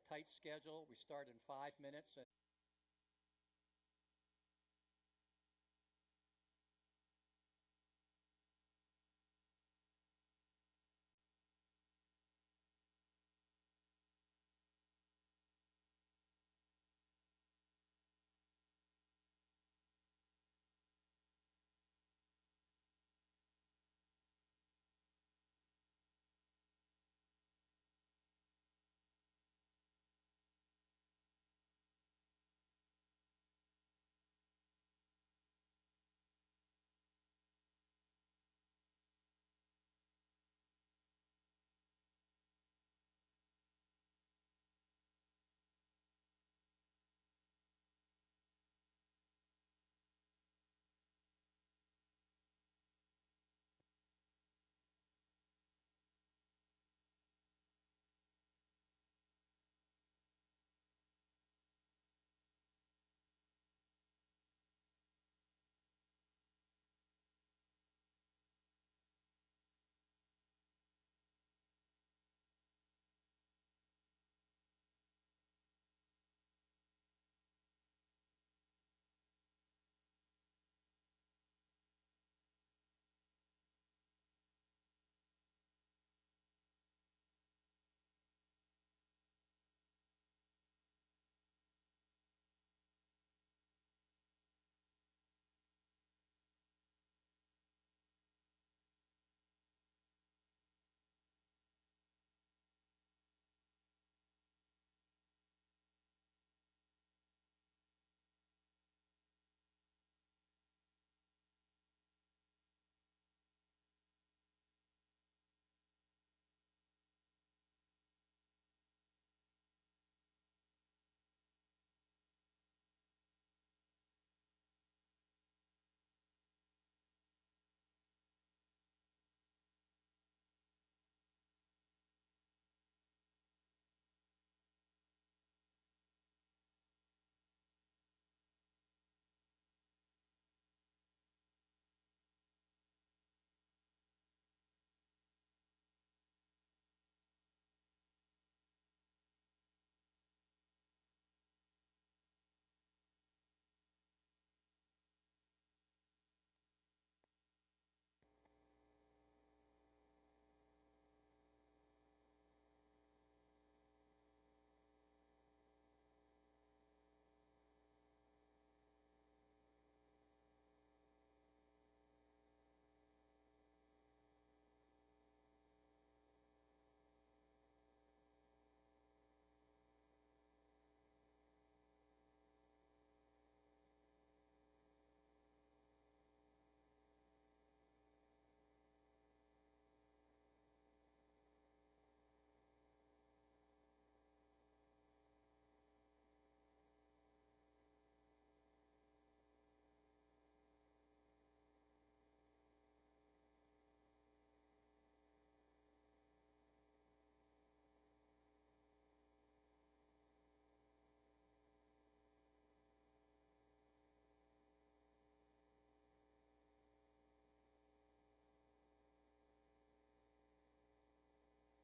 tight schedule. We start in 5 minutes.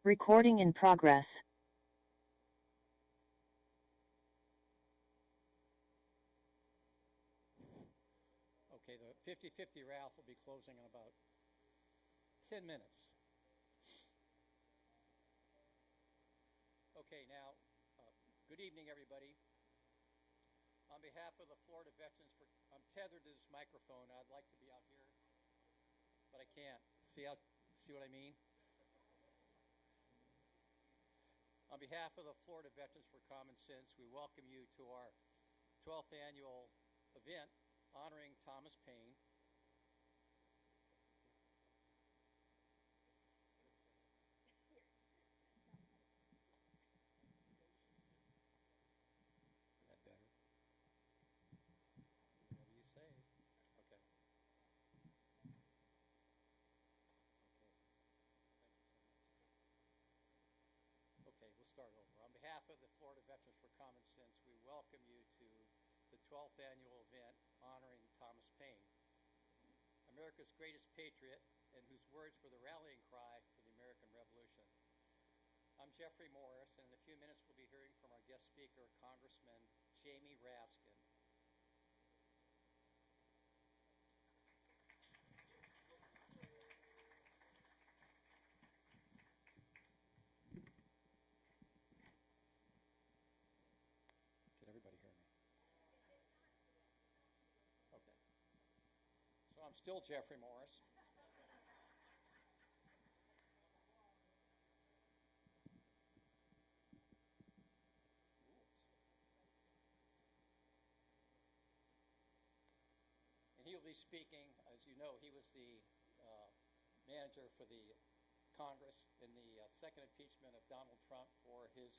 Recording in progress. Okay, the 50-50 Ralph will be closing in about 10 minutes. Okay, now, good evening, everybody. On behalf of the Florida Veterans, I'm tethered to this microphone. I'd like to be out here, but I can't. See what I mean? On behalf of the Florida Veterans for Common Sense, we welcome you to our 12th annual event honoring Thomas Paine. Is that better? Whatever you say. Okay. Okay, we'll start over. On behalf of the Florida Veterans for Common Sense, we welcome you to the 12th annual event honoring Thomas Paine, America's greatest patriot, and whose words were the rallying cry for the American Revolution. I'm Jeffrey Morris, and in a few minutes we'll be hearing from our Jamie Raskin. Can everybody hear me? Okay. So I'm still Jeffrey Morris. And he will be speaking. As you know, he was the manager for the Congress in the second impeachment of Donald Trump for his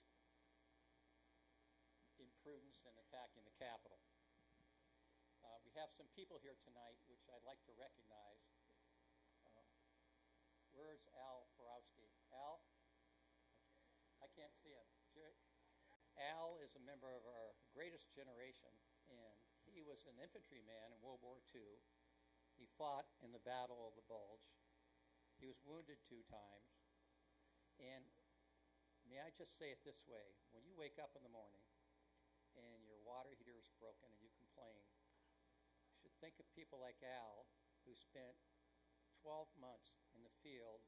imprudence in attacking the Capitol. We have some people here tonight which I'd like to recognize. Where's Al Borowski? Al? I can't see him. Al is a member of our greatest generation, and he was an infantryman in World War II. He fought in the Battle of the Bulge. He was wounded 2 times. And may I just say it this way, when you wake up in the morning and your water heater is broken and you complain, you should think of people like Al, who spent 12 months in the field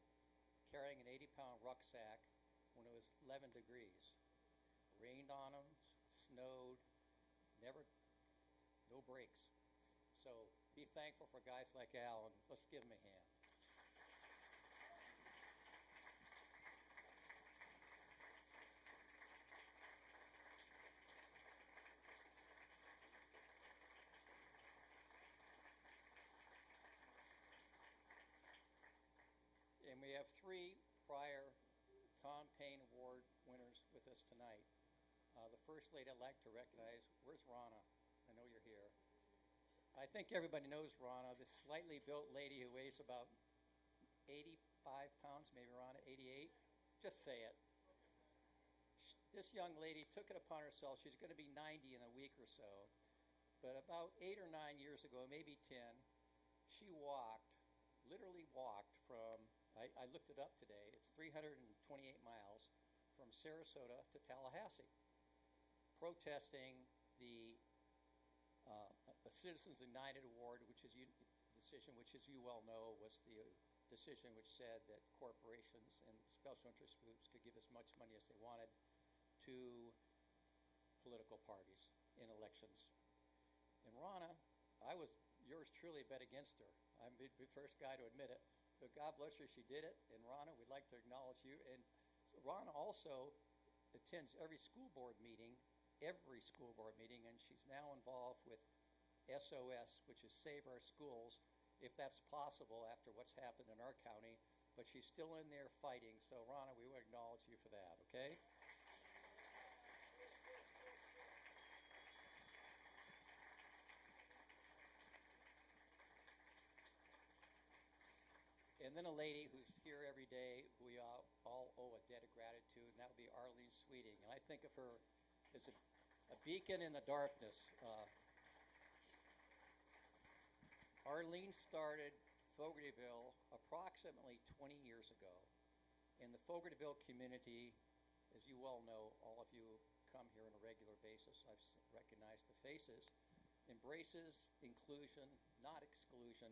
carrying an 80-pound rucksack when it was 11 degrees. Rained on him, snowed, no breaks. So be thankful for guys like Al, and let's give him a hand. And we have 3 prior Tom Paine Award winners with us tonight. The first lady I'd like to recognize, where's Rana? I know you're here. I think everybody knows Rana, this slightly built lady who weighs about 85 pounds, maybe Rana, 88? Just say it. This young lady took it upon herself. She's going to be 90 in a week or so. But about 8 or 9 years ago, maybe 10, she literally walked from, I looked it up today, it's 328 miles from Sarasota to Tallahassee, protesting the Citizens United Award, which is decision, which, as you well know, was the decision which said that corporations and special interest groups could give as much money as they wanted to political parties in elections. And Rana, yours truly bet against her. I'm the first guy to admit it. But God bless her, she did it. And Rana, we'd like to acknowledge you. And Rana also attends every school board meeting, and she's now involved with SOS, which is Save Our Schools, if that's possible after what's happened in our county. But she's still in there fighting. So Rana, we want to acknowledge you for that, okay? And then a lady who's here every day, who we all owe a debt of gratitude, and that would be Arlene Sweeting. And I think of her as a beacon in the darkness. Arlene started Fogartyville approximately 20 years ago. In the Fogartyville community, as you well know, all of you come here on a regular basis, I've recognized the faces, embraces inclusion, not exclusion,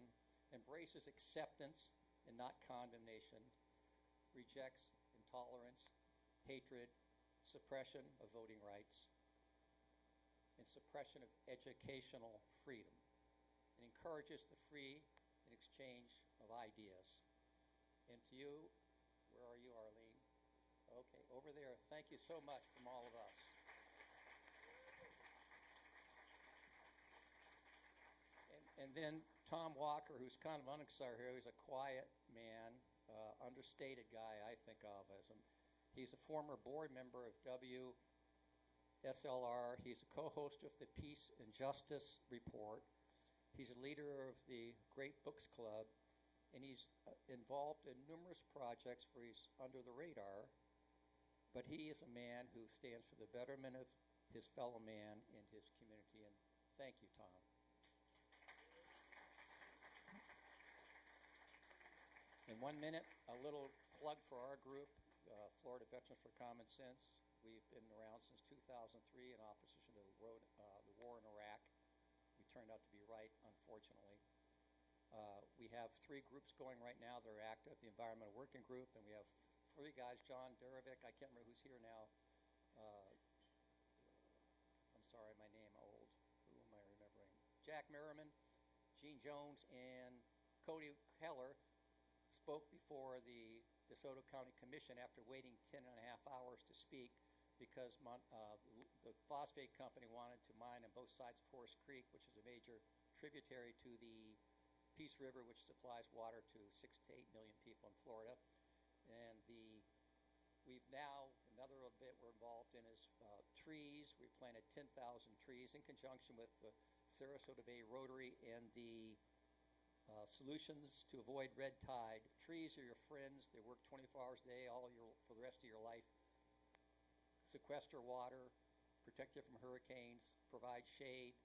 embraces acceptance and not condemnation, rejects intolerance, hatred, suppression of voting rights, and suppression of educational freedom, and encourages the free and exchange of ideas. And to you, where are you, Arlene? Okay, over there. Thank you so much from all of us. And then Tom Walker, who's kind of unexcited here, he's a quiet man, understated guy, I think of as him. He's a former board member of WSLR. He's a co-host of the Peace and Justice Report. He's a leader of the Great Books Club, and he's involved in numerous projects where he's under the radar, but he is a man who stands for the betterment of his fellow man and his community. And thank you, Tom. In 1 minute, a little plug for our group, Florida Veterans for Common Sense. We've been around since 2003 in opposition to the war in Iraq. We turned out to be right, unfortunately. We have 3 groups going right now that are active, the Environmental Working Group, and we have 3 guys, John Durovic, I can't remember who's here now. I'm sorry, my name old. Who am I remembering? Jack Merriman, Gene Jones, and Cody Keller spoke before the DeSoto County Commission after waiting 10.5 hours to speak because the phosphate company wanted to mine on both sides of Horse Creek, which is a major tributary to the Peace River, which supplies water to 6 to 8 million people in Florida. And we've now, another little bit we're involved in is trees. We planted 10,000 trees in conjunction with the Sarasota Bay Rotary and the Solutions to Avoid Red Tide. Trees are your friends. They work 24 hours a day for the rest of your life. Sequester water, protect you from hurricanes, provide shade,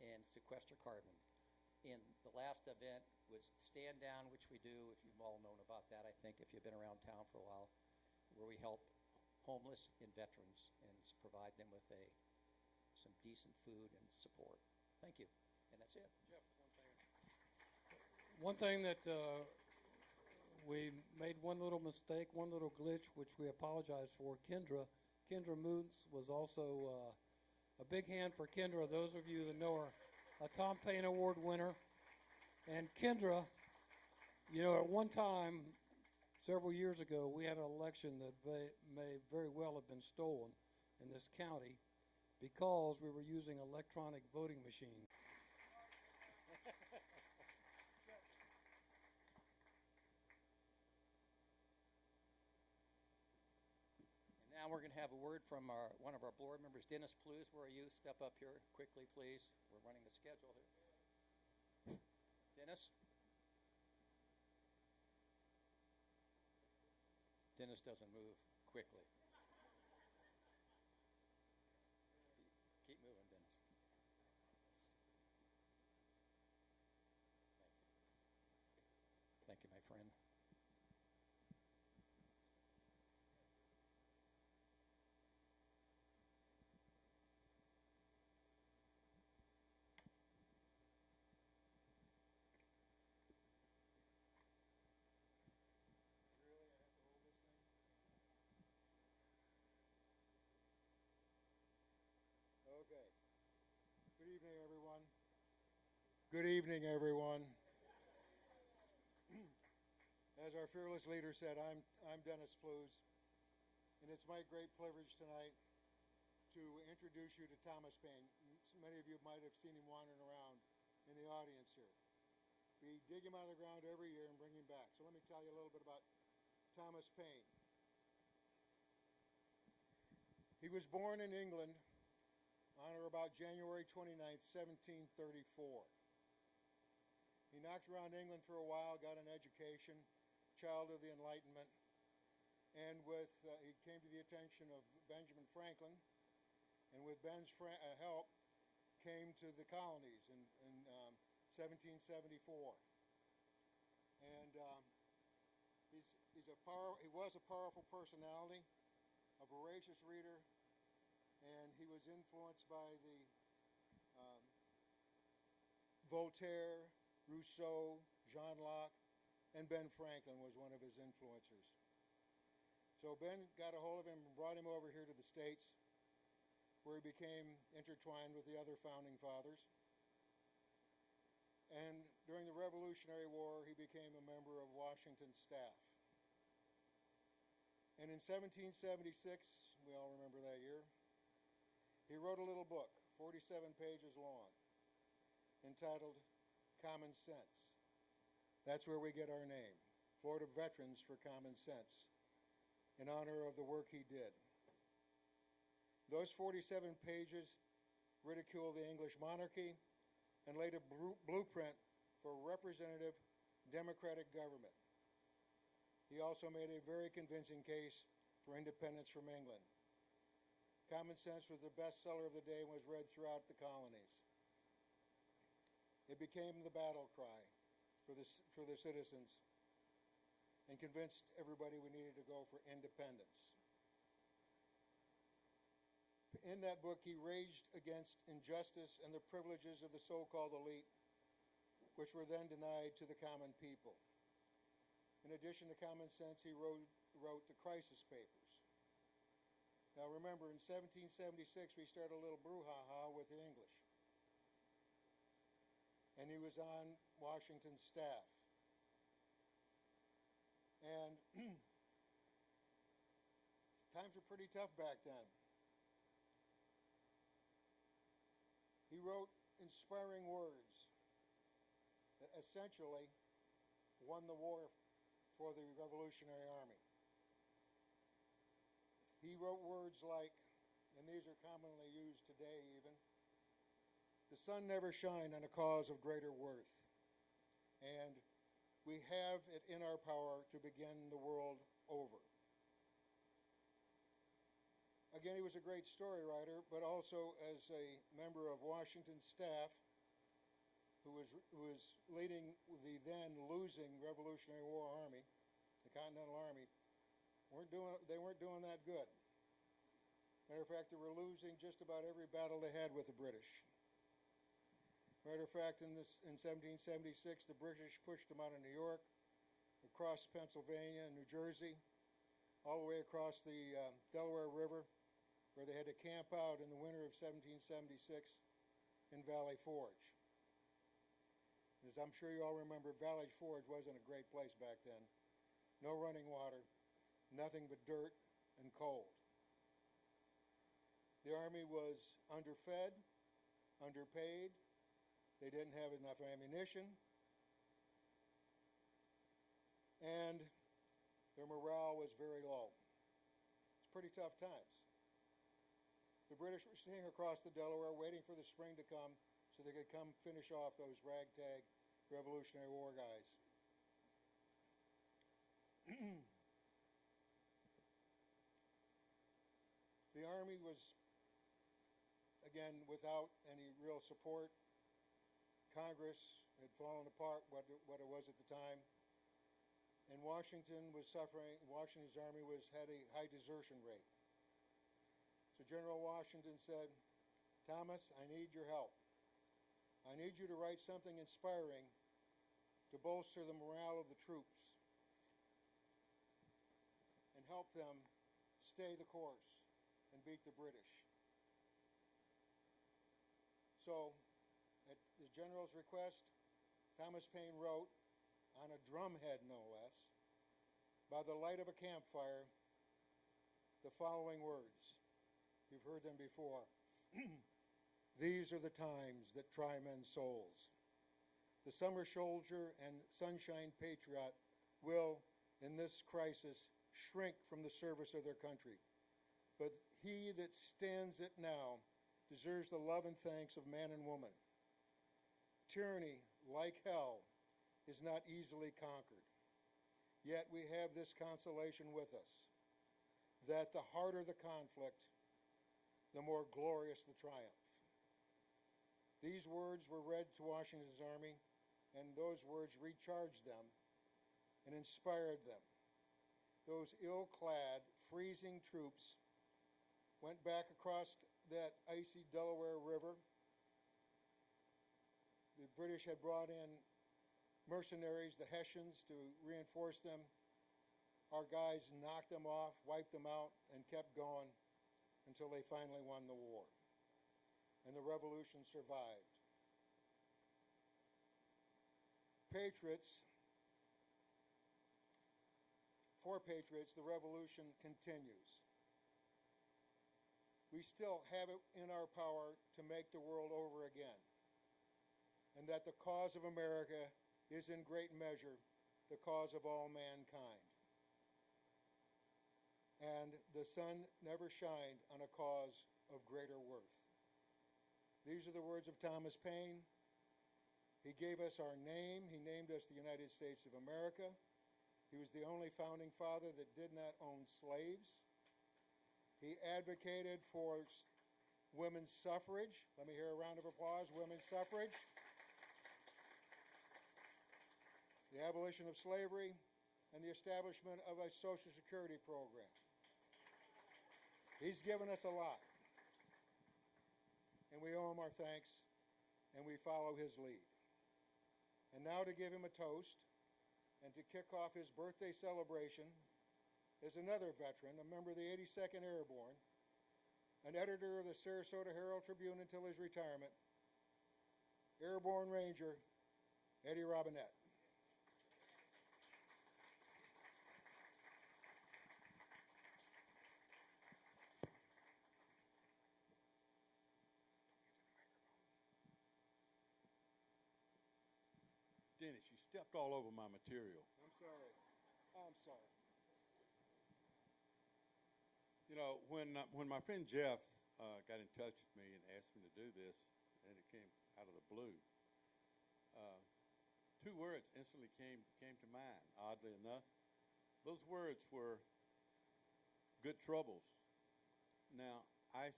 and sequester carbon. And the last event was Stand Down, which we do, if you've all known about that, I think, if you've been around town for a while, where we help homeless and veterans and provide them with some decent food and support. Thank you. And that's it. Jeff, one thing that we made one little mistake, one little glitch, which we apologize for. Kendra Moons was also a big hand for Kendra. Those of you that know her, a Tom Paine Award winner. And Kendra, you know, at one time, several years ago, we had an election that may very well have been stolen in this county because we were using electronic voting machines. And now we're going to have a word from one of our board members, Dennis Plews. Where are you? Step up here quickly, please. We're running the schedule here. Dennis? Dennis doesn't move quickly. Keep moving, Dennis. Thank you, my friend. Okay. Good evening, everyone. Good evening, everyone. As our fearless leader said, I'm Dennis Plews, and it's my great privilege tonight to introduce you to Thomas Paine. Many of you might have seen him wandering around in the audience here. We dig him out of the ground every year and bring him back. So let me tell you a little bit about Thomas Paine. He was born in England on or about January 29th, 1734. He knocked around England for a while, got an education, child of the Enlightenment, and he came to the attention of Benjamin Franklin, and with Ben's help, came to the colonies in 1774. And he was a powerful personality, a voracious reader, and he was influenced by the Voltaire, Rousseau, John Locke, and Ben Franklin was one of his influencers. So Ben got a hold of him and brought him over here to the States, where he became intertwined with the other founding fathers. And during the Revolutionary War, he became a member of Washington's staff. And in 1776, we all remember that year, he wrote a little book, 47 pages long, entitled Common Sense. That's where we get our name, Florida Veterans for Common Sense, in honor of the work he did. Those 47 pages ridicule the English monarchy and laid a blueprint for representative democratic government. He also made a very convincing case for independence from England. Common Sense was the bestseller of the day and was read throughout the colonies. It became the battle cry for the citizens and convinced everybody we needed to go for independence. in that book, he raged against injustice and the privileges of the so-called elite, which were then denied to the common people. In addition to common sense, he wrote the Crisis Papers. Now remember, in 1776, we started a little brouhaha with the English. And he was on Washington's staff. And times were pretty tough back then. He wrote inspiring words that essentially won the war for the Revolutionary Army. He wrote words like, and these are commonly used today even, the sun never shined on a cause of greater worth, and we have it in our power to begin the world over. Again, he was a great story writer, but also as a member of Washington's staff, who was leading the then losing Revolutionary War Army, the Continental Army, they weren't doing that good. Matter of fact, they were losing just about every battle they had with the British. Matter of fact, in 1776, the British pushed them out of New York, across Pennsylvania and New Jersey, all the way across the Delaware River, where they had to camp out in the winter of 1776 in Valley Forge. As I'm sure you all remember, Valley Forge wasn't a great place back then. No running water, nothing but dirt and cold. The Army was underfed, underpaid. They didn't have enough ammunition. And their morale was very low. It's pretty tough times. The British were sitting across the Delaware waiting for the spring to come so they could come finish off those ragtag Revolutionary War guys. The Army was, again, without any real support. Congress had fallen apart, what it was at the time. And Washington was suffering. Washington's army had a high desertion rate. So General Washington said, Thomas, I need your help. I need you to write something inspiring to bolster the morale of the troops and help them stay the course and beat the British. So, at the general's request, Thomas Paine wrote, on a drumhead no less, by the light of a campfire, the following words. You've heard them before. These are the times that try men's souls. The summer soldier and sunshine patriot will, in this crisis, shrink from the service of their country. But he that stands it now deserves the love and thanks of man and woman. Tyranny, like hell, is not easily conquered. Yet we have this consolation with us, that the harder the conflict, the more glorious the triumph. These words were read to Washington's army, and those words recharged them and inspired them. Those ill-clad, freezing troops went back across that icy Delaware River. The British had brought in mercenaries, the Hessians, to reinforce them. Our guys knocked them off, wiped them out, and kept going until they finally won the war. And the revolution survived. Patriots, for patriots, the revolution continues. We still have it in our power to make the world over again, and that the cause of America is in great measure the cause of all mankind. And the sun never shined on a cause of greater worth. These are the words of Thomas Paine. He gave us our name. He named us the United States of America. He was the only founding father that did not own slaves. He advocated for women's suffrage. Let me hear a round of applause. Women's suffrage. The abolition of slavery, and the establishment of a Social Security program. He's given us a lot. we owe him our thanks, and we follow his lead. And now to give him a toast and to kick off his birthday celebration is another veteran, a member of the 82nd Airborne, an editor of the Sarasota Herald Tribune until his retirement, Airborne Ranger Eddie Robinette. Dennis, you stepped all over my material. I'm sorry. I'm sorry. You know, when my friend Jeff got in touch with me and asked me to do this, and it came out of the blue, two words instantly came to mind, oddly enough. Those words were good troubles. Now, I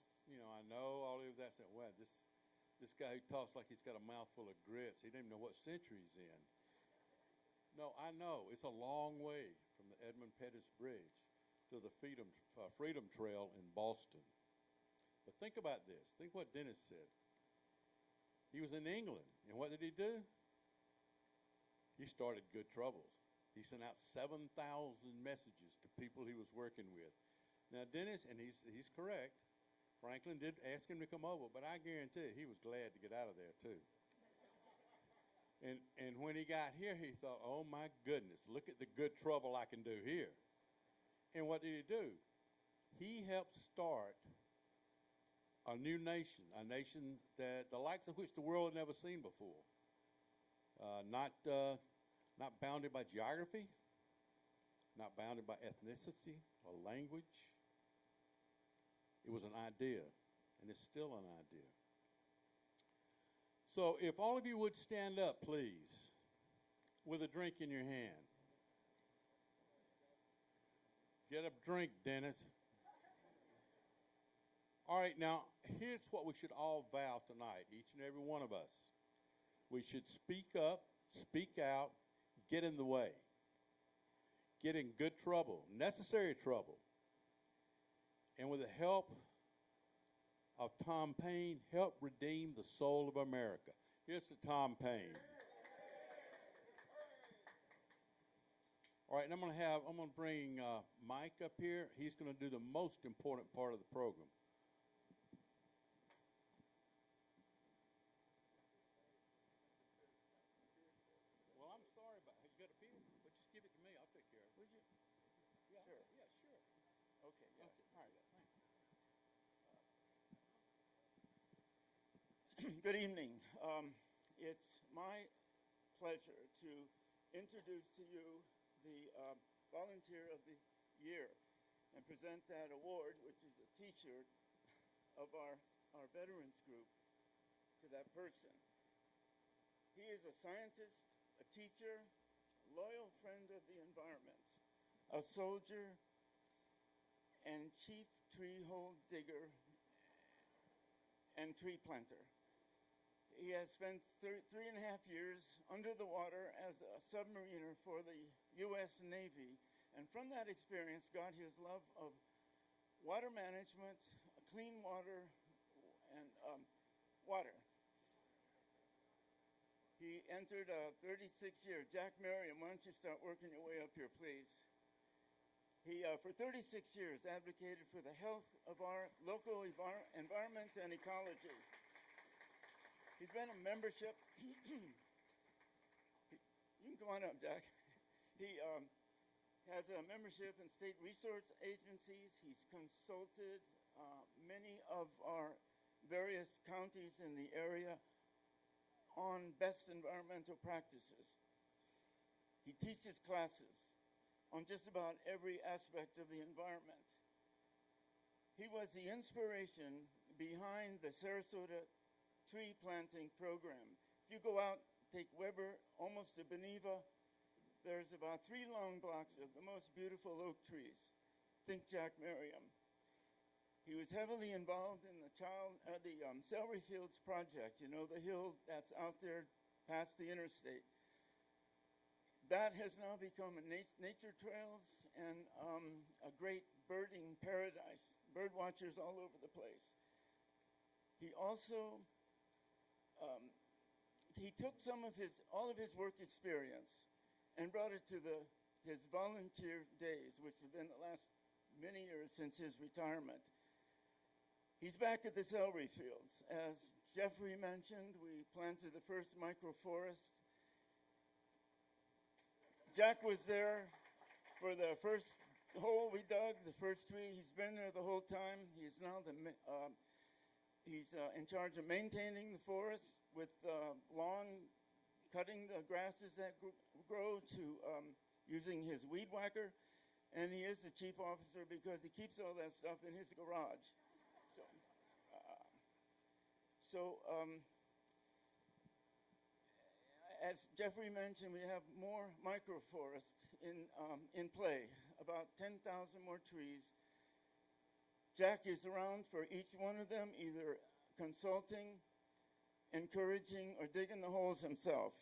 know all of that said, well, this guy who talks like he's got a mouthful of grits, he didn't even know what century he's in. No, I know. It's a long way from the Edmund Pettus Bridge to the Freedom Trail in Boston. But think about this. Think what Dennis said. He was in England, and what did he do? He started good troubles. He sent out 7,000 messages to people he was working with. Now, Dennis, and he's correct, Franklin did ask him to come over, but I guarantee he was glad to get out of there, too. And when he got here, he thought, oh, my goodness, look at the good trouble I can do here. And what did he do? He helped start a new nation, a nation that the likes of which the world had never seen before. Not bounded by geography, not bounded by ethnicity or language. It was an idea, and it's still an idea. So if all of you would stand up, please, with a drink in your hand. Get a drink, Dennis. All right, now, here's what we should all vow tonight, each and every one of us. We should speak up, speak out, get in the way. Get in good trouble, necessary trouble. And with the help of Tom Paine, help redeem the soul of America. Here's to Tom Paine. All right, and I'm going to bring Mike up here. He's going to do the most important part of the program. Well, I'm sorry about it. You got a beer? Well, just give it to me. I'll take care of it. Would you? Yeah, sure. Yeah, sure. Okay, yeah. Okay. All right. Good evening. It's my pleasure to introduce to you the Volunteer of the Year and present that award, which is a T-shirt of our veterans group, to that person. He is a scientist, a teacher, loyal friend of the environment, a soldier, and chief tree hole digger and tree planter. He has spent 3.5 years under the water as a submariner for the U.S. Navy, and from that experience got his love of water management, clean water, and water. He entered a 36-year. Jack Merriam, why don't you start working your way up here, please? He, for 36 years, advocated for the health of our local environment and ecology. He's been a membership. You can go on up, Jack. He has a membership in state resource agencies. He's consulted many of our various counties in the area on best environmental practices. He teaches classes on just about every aspect of the environment. He was the inspiration behind the Sarasota tree planting program. If you go out, take Weber almost to Beneva, there's about 3 long blocks of the most beautiful oak trees. Think Jack Merriam. He was heavily involved in the Celery Fields project, you know, the hill that's out there past the interstate. That has now become a nature trails and a great birding paradise. Bird watchers all over the place. He also he took all of his work experience and brought it to his volunteer days, which have been the last many years since his retirement. He's back at the celery fields. As Jeffrey mentioned, we planted the first microforest. Jack was there for the first hole we dug, the first tree. He's been there the whole time. He's now he's in charge of maintaining the forest with lawn, cutting the grasses that grow to using his weed whacker. And he is the chief officer because he keeps all that stuff in his garage. As Jeffrey mentioned, we have more microforests in play, about 10,000 more trees. Jack is around for each one of them, either consulting, encouraging, or digging the holes himself.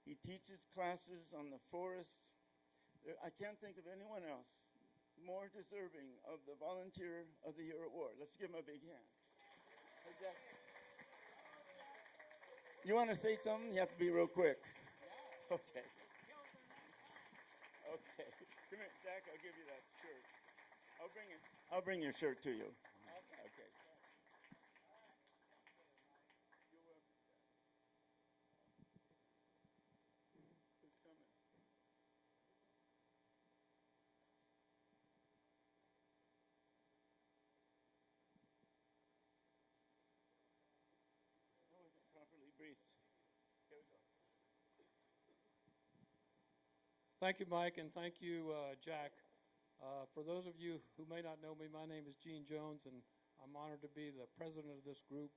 He teaches classes on the forest. I can't think of anyone else more deserving of the Volunteer of the Year award. Let's give him a big hand. Hey, Jack. You want to say something? You have to be real quick. Okay. Okay. Come here, Jack. I'll give you that shirt. I'll bring your shirt to you. Okay. You're welcome, Jack. Who's coming? That wasn't properly briefed. Here we go. Thank you, Mike, and thank you, Jack. For those of you who may not know me, my name is Gene Jones, and I'm honored to be the president of this group.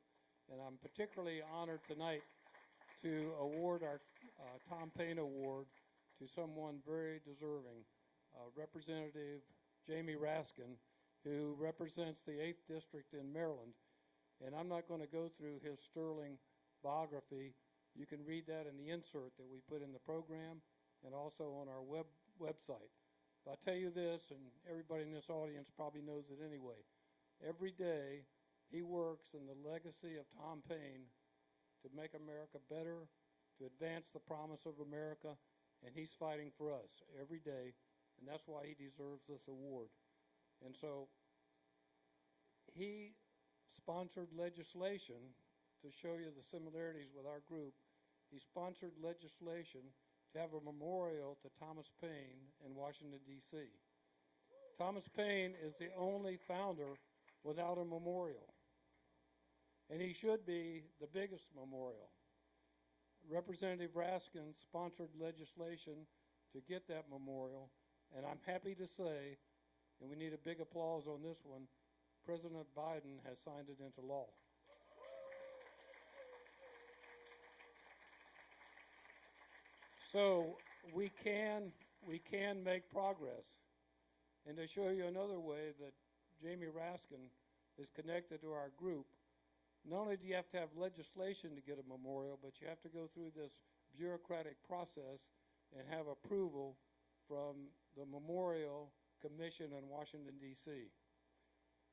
And I'm particularly honored tonight to award our Tom Paine Award to someone very deserving, Representative Jamie Raskin, who represents the 8th District in Maryland. And I'm not going to go through his sterling biography. You can read that in the insert that we put in the program and also on our website. But I'll tell you this, and everybody in this audience probably knows it anyway. Every day, he works in the legacy of Tom Paine to make America better, to advance the promise of America, and he's fighting for us every day, and that's why he deserves this award. And so he sponsored legislation to show you the similarities with our group. He sponsored legislation to have a memorial to Thomas Paine in Washington, D.C. Thomas Paine is the only founder without a memorial, and he should be the biggest memorial. Representative Raskin sponsored legislation to get that memorial, and I'm happy to say, and we need a big applause on this one, President Biden has signed it into law. So we can make progress. And to show you another way that Jamie Raskin is connected to our group, not only do you have to have legislation to get a memorial, but you have to go through this bureaucratic process and have approval from the Memorial Commission in Washington, D.C.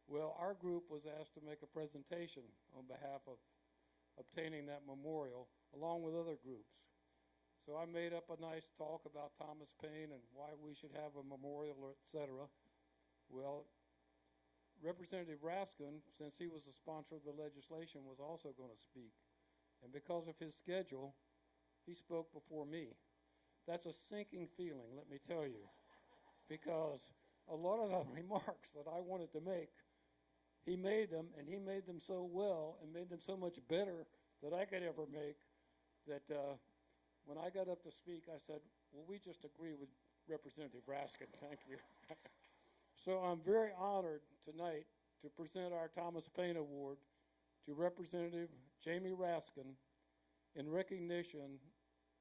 Well, our group was asked to make a presentation on behalf of obtaining that memorial, along with other groups. So I made up a nice talk about Thomas Paine and why we should have a memorial, etc. Well, Representative Raskin, since he was the sponsor of the legislation, was also going to speak. And because of his schedule, he spoke before me. That's a sinking feeling, let me tell you, because a lot of the remarks that I wanted to make, he made them, and he made them so well and made them so much better than I could ever make that when I got up to speak, I said, well, we just agree with Representative Raskin. Thank you. So I'm very honored tonight to present our Thomas Paine Award to Representative Jamie Raskin in recognition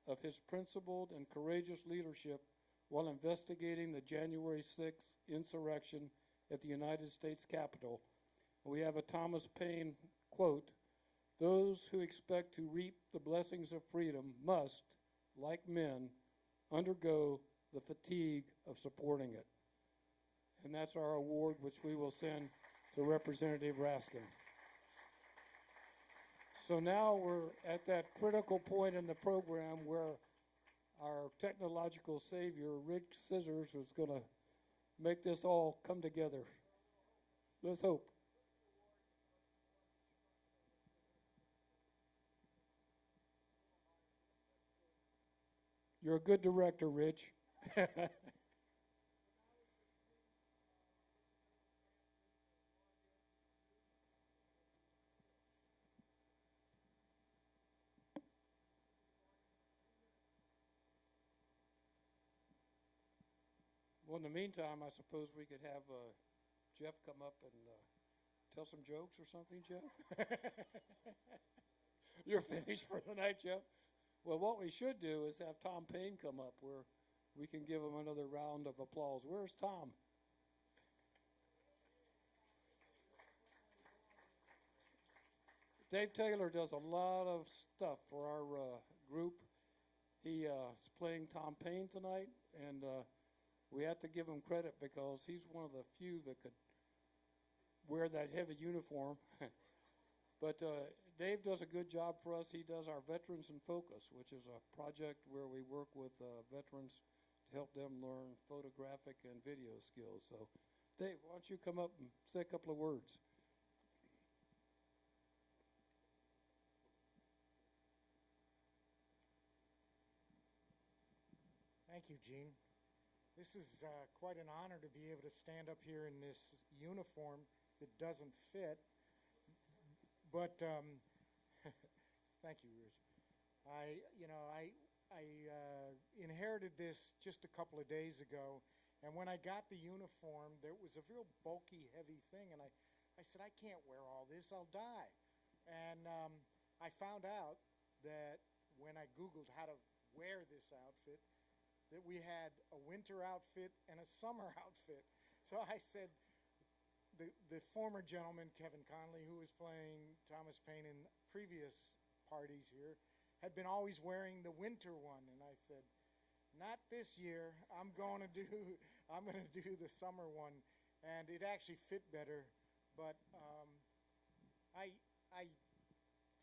of his principled and courageous leadership while investigating the January 6th insurrection at the United States Capitol. We have a Thomas Paine quote, "Those who expect to reap the blessings of freedom must, like men, undergo the fatigue of supporting it." And that's our award, which we will send to Representative Raskin. So now we're at that critical point in the program where our technological savior, Rick Scissors, is going to make this all come together. Let's hope. You're a good director, Rich. Well, in the meantime, I suppose we could have Jeff come up and tell some jokes or something, Jeff? You're finished for the night, Jeff? Well, what we should do is have Tom Paine come up where we can give him another round of applause. Where's Tom? Dave Taylor does a lot of stuff for our group. He is playing Tom Paine tonight, and we have to give him credit because he's one of the few that could wear that heavy uniform. But Dave does a good job for us. He does our Veterans in Focus, which is a project where we work with veterans to help them learn photographic and video skills. So, Dave, why don't you come up and say a couple of words? Thank you, Gene. This is quite an honor to be able to stand up here in this uniform that doesn't fit. But thank you, Rich. I inherited this just a couple of days ago, and when I got the uniform, there was a real bulky, heavy thing, and I said, I can't wear all this, I'll die. And I found out that when I Googled how to wear this outfit, that we had a winter outfit and a summer outfit. So I said, the former gentleman, Kevin Conley, who was playing Thomas Paine in previous parties here, had been always wearing the winter one, and I said, not this year. I'm going to do the summer one, and it actually fit better. But I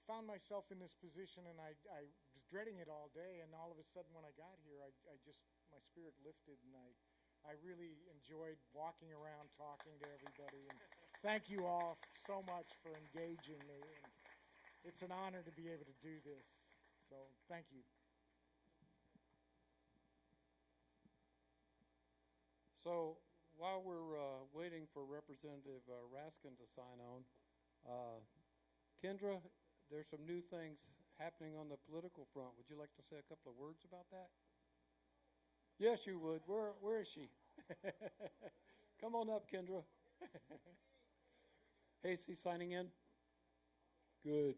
found myself in this position, and I was dreading it all day, and all of a sudden when I got here, my spirit lifted, and I really enjoyed walking around talking to everybody. And thank you all so much for engaging me. And it's an honor to be able to do this. So thank you. So while we're waiting for Representative Raskin to sign on, Kendra, there's some new things happening on the political front. Would you like to say a couple of words about that? Yes, you would. Where is she? Come on up, Kendra. Hasty signing in? Good.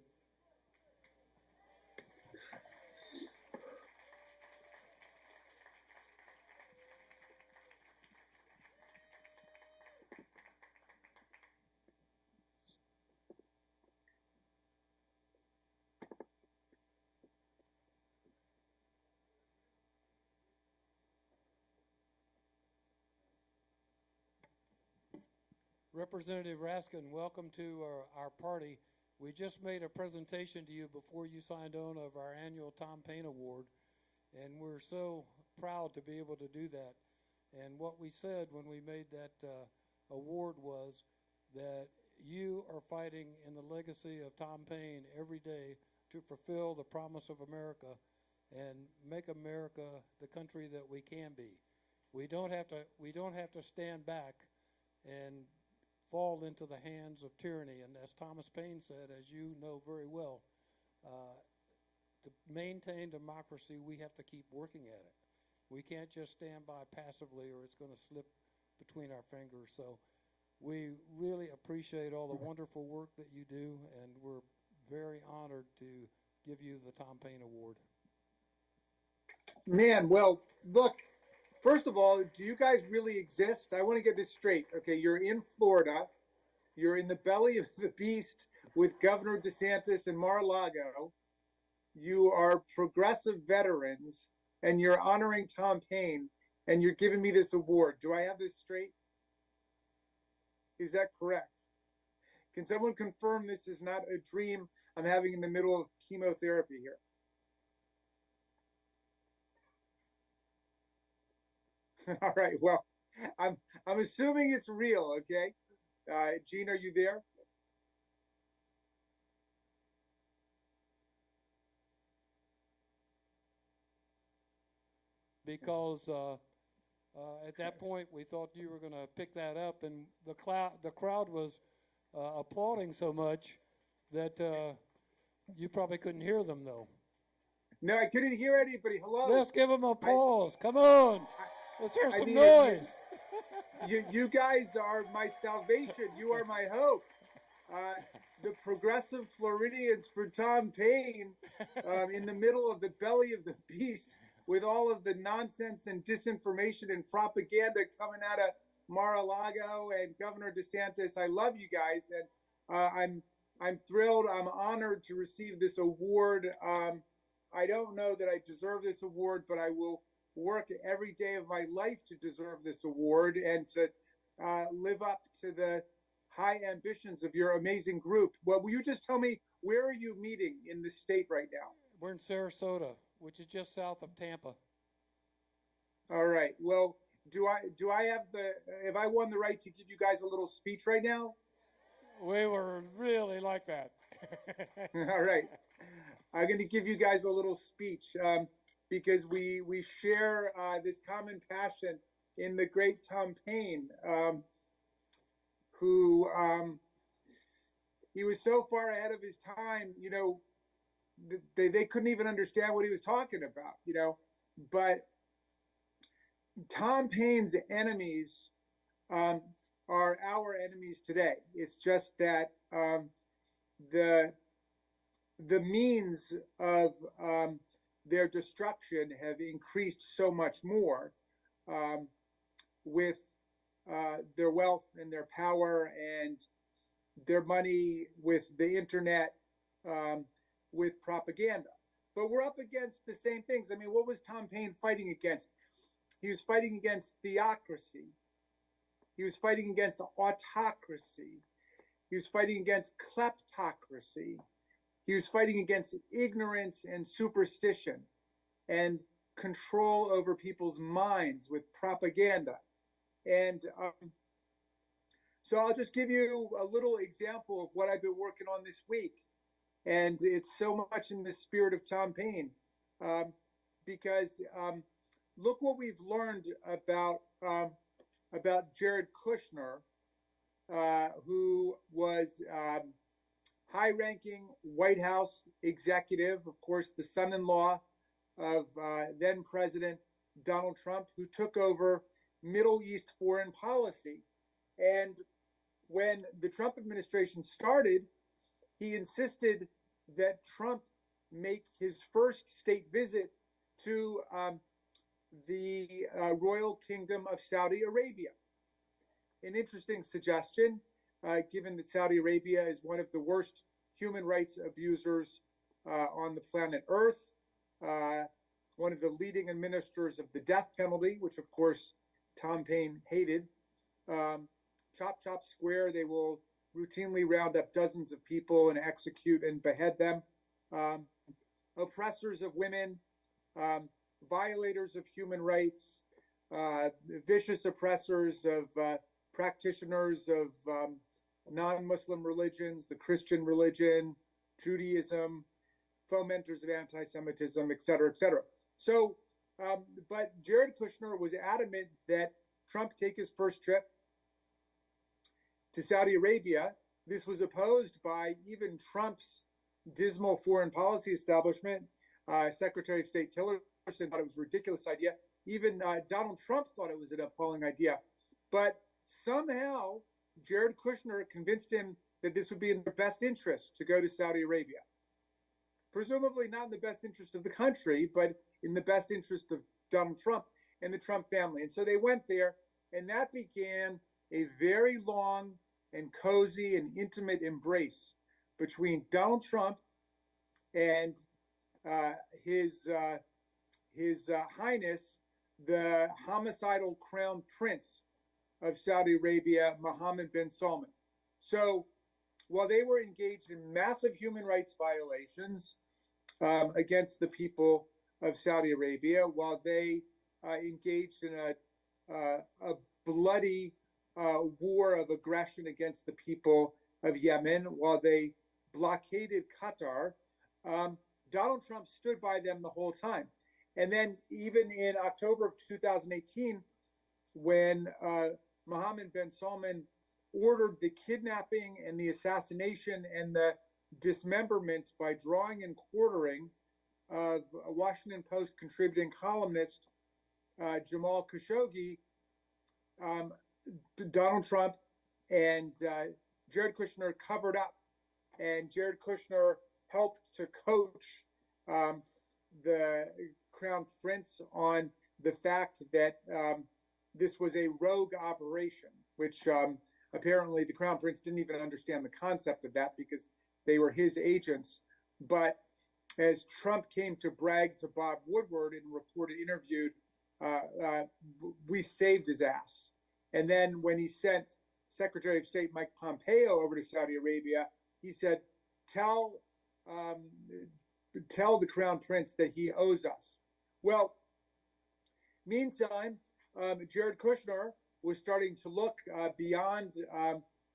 Representative Raskin, welcome to our party. We just made a presentation to you before you signed on of our annual Tom Paine Award, and we're so proud to be able to do that. And what we said when we made that award was that you are fighting in the legacy of Tom Paine every day to fulfill the promise of America and make America the country that we can be. We don't have to stand back and fall into the hands of tyranny. And as Thomas Paine said, as you know very well, to maintain democracy, we have to keep working at it. We can't just stand by passively or it's going to slip between our fingers. So we really appreciate all the wonderful work that you do, and we're very honored to give you the Tom Paine Award. Man, well, look, first of all, do you guys really exist? I want to get this straight. Okay, you're in Florida. You're in the belly of the beast with Governor DeSantis and Mar-a-Lago. You are progressive veterans, and you're honoring Tom Paine, and you're giving me this award. Do I have this straight? Is that correct? Can someone confirm this is not a dream I'm having in the middle of chemotherapy here? All right. Well, I'm assuming it's real. Okay. Gene, are you there? Because at that point we thought you were going to pick that up, and the crowd was applauding so much that you probably couldn't hear them, though. No, I couldn't hear anybody. Hello. Let's give them applause. Come on. Let's hear some mean, noise. You guys are my salvation. You are my hope. The progressive Floridians for Tom Paine in the middle of the belly of the beast with all of the nonsense and disinformation and propaganda coming out of Mar-a-Lago and Governor DeSantis. I love you guys, and I'm thrilled. I'm honored to receive this award. I don't know that I deserve this award, but I will work every day of my life to deserve this award and to live up to the high ambitions of your amazing group. Well, will you just tell me, where are you meeting in the state right now? We're in Sarasota, which is just south of Tampa. All right. Well, have I won the right to give you guys a little speech right now? We were really like that. All right. I'm going to give you guys a little speech because we share this common passion in the great Tom Paine, who he was so far ahead of his time, you know, they couldn't even understand what he was talking about, you know. But Tom Paine's enemies are our enemies today. It's just that the means of their destruction have increased so much more with their wealth and their power and their money, with the internet, with propaganda. But we're up against the same things. I mean, what was Tom Paine fighting against? He was fighting against theocracy. He was fighting against autocracy. He was fighting against kleptocracy. He was fighting against ignorance and superstition and control over people's minds with propaganda. And so I'll just give you a little example of what I've been working on this week. And it's so much in the spirit of Tom Paine, because look what we've learned about Jared Kushner, who was high-ranking White House executive, of course, the son-in-law of then President Donald Trump, who took over Middle East foreign policy. And when the Trump administration started, he insisted that Trump make his first state visit to the Royal Kingdom of Saudi Arabia. An interesting suggestion, given that Saudi Arabia is one of the worst human rights abusers on the planet Earth, one of the leading administrators of the death penalty, which of course Tom Paine hated. Chop, chop, square, they will routinely round up dozens of people and execute and behead them. Oppressors of women, violators of human rights, vicious oppressors of practitioners of non-Muslim religions, the Christian religion, Judaism, fomenters of anti-Semitism, et cetera, et cetera. So, but Jared Kushner was adamant that Trump take his first trip to Saudi Arabia. This was opposed by even Trump's dismal foreign policy establishment. Secretary of State Tillerson thought it was a ridiculous idea. Even Donald Trump thought it was an appalling idea. But somehow, Jared Kushner convinced him that this would be in their best interest to go to Saudi Arabia. Presumably not in the best interest of the country, but in the best interest of Donald Trump and the Trump family. And so they went there, and that began a very long and cozy and intimate embrace between Donald Trump and His Highness, the homicidal crown prince of Saudi Arabia, Mohammed bin Salman. So while they were engaged in massive human rights violations against the people of Saudi Arabia, while they engaged in a bloody war of aggression against the people of Yemen, while they blockaded Qatar, Donald Trump stood by them the whole time. And then even in October of 2018, when Mohammed bin Salman ordered the kidnapping and the assassination and the dismemberment by drawing and quartering of a Washington Post contributing columnist Jamal Khashoggi, Donald Trump and Jared Kushner covered up, and Jared Kushner helped to coach the Crown Prince on the fact that this was a rogue operation, which apparently the Crown Prince didn't even understand the concept of that because they were his agents. But as Trump came to brag to Bob Woodward in a reported interview, we saved his ass. And then when he sent Secretary of State Mike Pompeo over to Saudi Arabia, he said, tell the Crown Prince that he owes us. Well, meantime, Jared Kushner was starting to look beyond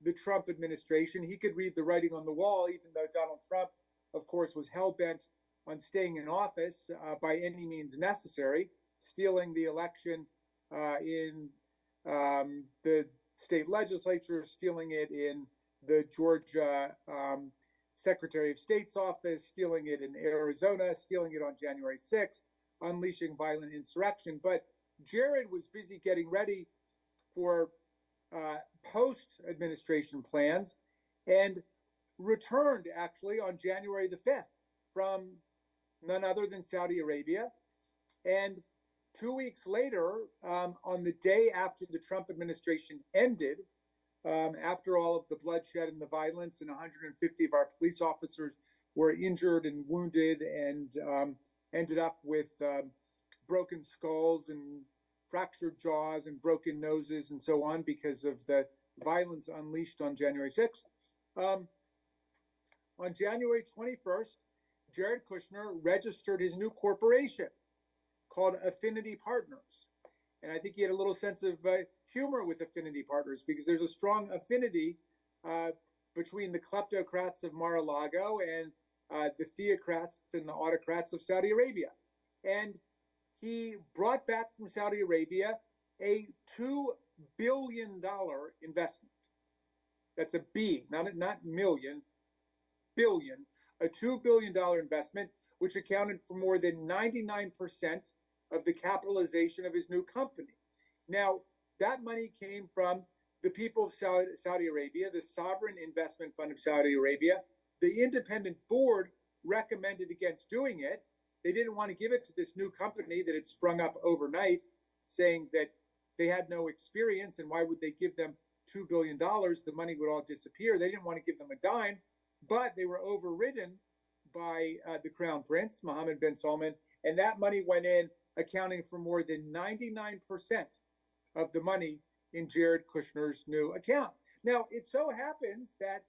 the Trump administration. He could read the writing on the wall, even though Donald Trump, of course, was hell-bent on staying in office by any means necessary, stealing the election in the state legislature, stealing it in the Georgia Secretary of State's office, stealing it in Arizona, stealing it on January 6th, unleashing violent insurrection. But Jared was busy getting ready for post-administration plans and returned actually on January the 5th from none other than Saudi Arabia. And 2 weeks later, on the day after the Trump administration ended, after all of the bloodshed and the violence, and 150 of our police officers were injured and wounded and ended up with broken skulls and fractured jaws and broken noses and so on because of the violence unleashed on January 6th. On January 21st, Jared Kushner registered his new corporation called Affinity Partners. And I think he had a little sense of humor with Affinity Partners because there's a strong affinity between the kleptocrats of Mar-a-Lago and the theocrats and the autocrats of Saudi Arabia. And he brought back from Saudi Arabia a $2 billion investment. That's a B, not million, billion, a $2 billion investment, which accounted for more than 99% of the capitalization of his new company. Now, that money came from the people of Saudi Arabia, the Sovereign Investment Fund of Saudi Arabia. The independent board recommended against doing it. They didn't want to give it to this new company that had sprung up overnight, saying that they had no experience and why would they give them $2 billion? The money would all disappear. They didn't want to give them a dime, but they were overridden by the Crown Prince, Mohammed bin Salman, and that money went in, accounting for more than 99% of the money in Jared Kushner's new account. Now, it so happens that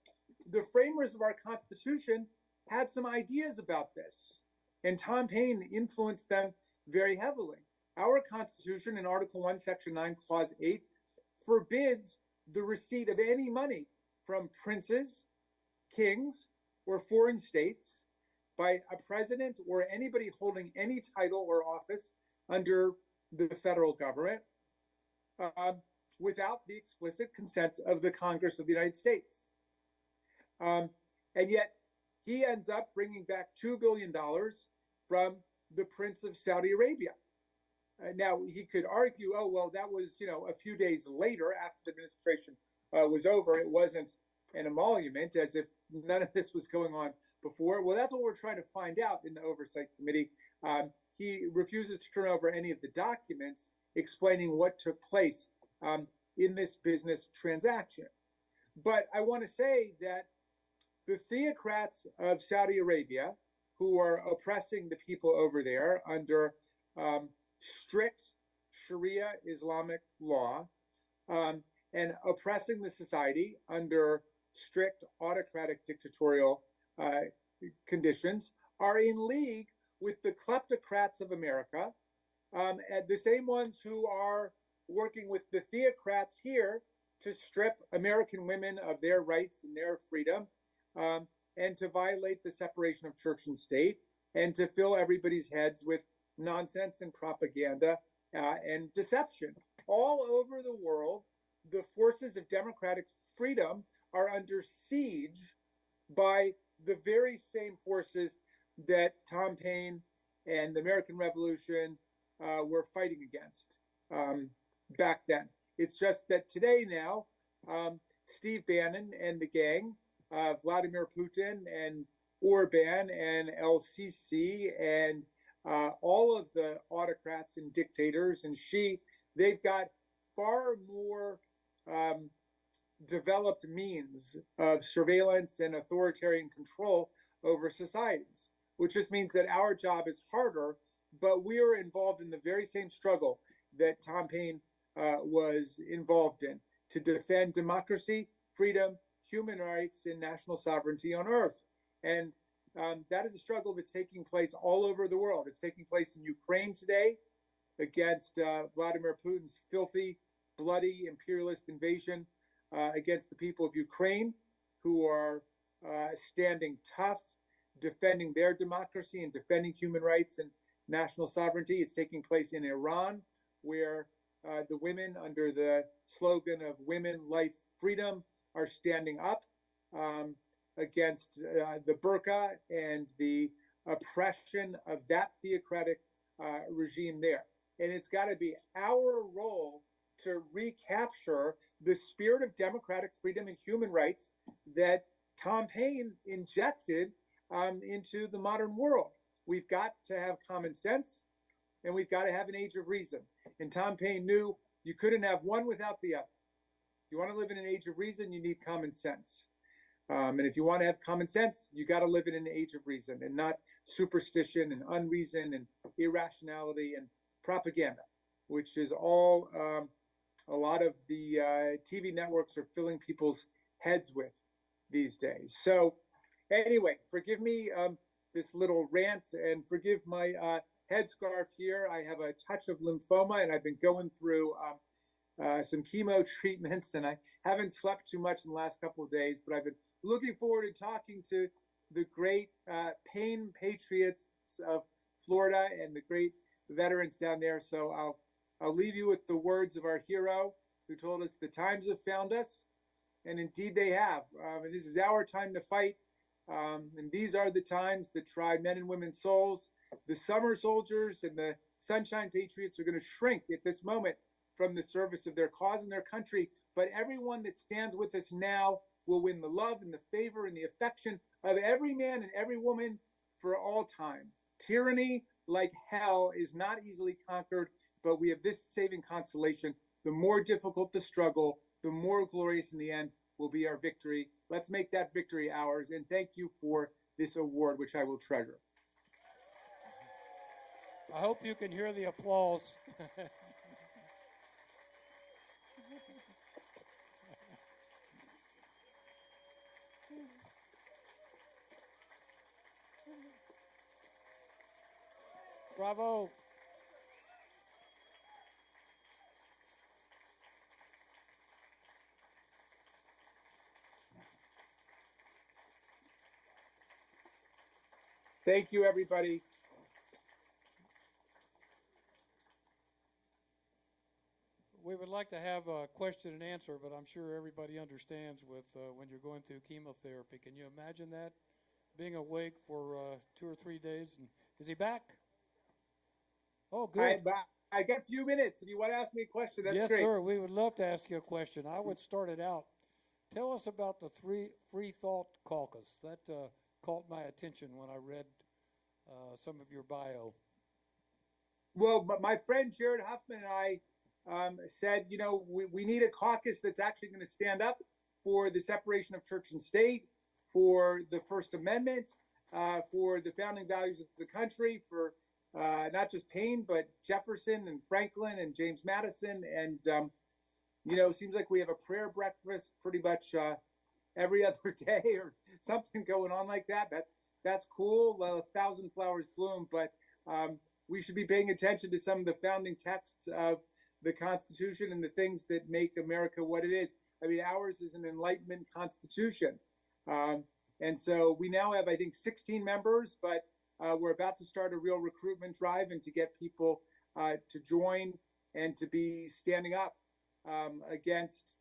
the framers of our Constitution had some ideas about this, and Tom Paine influenced them very heavily. Our Constitution, in Article 1, Section 9, Clause 8, forbids the receipt of any money from princes, kings, or foreign states by a president or anybody holding any title or office under the federal government without the explicit consent of the Congress of the United States. And yet he ends up bringing back $2 billion from the Prince of Saudi Arabia. Now, he could argue, oh, well, that was, a few days later after the administration was over. It wasn't an emolument, as if none of this was going on before. Well, that's what we're trying to find out in the Oversight Committee. He refuses to turn over any of the documents explaining what took place in this business transaction. But I want to say that the theocrats of Saudi Arabia, who are oppressing the people over there under strict Sharia Islamic law and oppressing the society under strict autocratic dictatorial conditions, are in league with the kleptocrats of America, and the same ones who are working with the theocrats here to strip American women of their rights and their freedom, and to violate the separation of church and state, and to fill everybody's heads with nonsense and propaganda and deception. All over the world, the forces of democratic freedom are under siege by the very same forces that Tom Paine and the American Revolution were fighting against back then. It's just that today now, Steve Bannon and the gang, Vladimir Putin and Orban and LCC and all of the autocrats and dictators and they've got far more developed means of surveillance and authoritarian control over societies, which just means that our job is harder, but we are involved in the very same struggle that Tom Paine was involved in to defend democracy, freedom, human rights, and national sovereignty on earth. And that is a struggle that's taking place all over the world. It's taking place in Ukraine today against Vladimir Putin's filthy, bloody, imperialist invasion against the people of Ukraine, who are standing tough, defending their democracy and defending human rights and national sovereignty. It's taking place in Iran, where the women, under the slogan of Women, Life, Freedom, are standing up against the burqa and the oppression of that theocratic regime there. And it's got to be our role to recapture the spirit of democratic freedom and human rights that Tom Paine injected into the modern world. We've got to have common sense, and we've got to have an age of reason. And Tom Paine knew you couldn't have one without the other. You want to live in an age of reason, you need common sense. And if you want to have common sense, you got to live in an age of reason and not superstition and unreason and irrationality and propaganda, which is all a lot of the TV networks are filling people's heads with these days. So anyway, forgive me this little rant, and forgive my headscarf here. I have a touch of lymphoma, and I've been going through some chemo treatments, and I haven't slept too much in the last couple of days, but I've been looking forward to talking to the great Paine patriots of Florida and the great veterans down there. So I'll leave you with the words of our hero who told us the times have found us, and indeed they have. And this is our time to fight. And these are the times that try men and women's souls. The summer soldiers and the sunshine patriots are going to shrink at this moment from the service of their cause and their country. But everyone that stands with us now will win the love and the favor and the affection of every man and every woman for all time. Tyranny, like hell, is not easily conquered, but we have this saving consolation. The more difficult the struggle, the more glorious in the end will be our victory. Let's make that victory ours. And thank you for this award, which I will treasure. I hope you can hear the applause. Bravo. Thank you, everybody. We would like to have a question and answer, but I'm sure everybody understands with when you're going through chemotherapy. Can you imagine that? Being awake for 2 or 3 days. And is he back? Oh, good. I got a few minutes. If you want to ask me a question, that's yes, great. Yes, sir. We would love to ask you a question. I would start it out. Tell us about the Free Thought Caucus. That caught my attention when I read some of your bio. Well, my friend Jared Huffman and I said, you know, we need a caucus that's actually going to stand up for the separation of church and state, for the First Amendment, for the founding values of the country, for not just Paine, but Jefferson and Franklin and James Madison. And, you know, it seems like we have a prayer breakfast pretty much every other day or something going on like that. That's cool. Well, 1,000 flowers bloom, but we should be paying attention to some of the founding texts of the Constitution and the things that make America what it is. I mean, ours is an Enlightenment Constitution. And so we now have, I think, 16 members, but we're about to start a real recruitment drive and to get people to join and to be standing up against,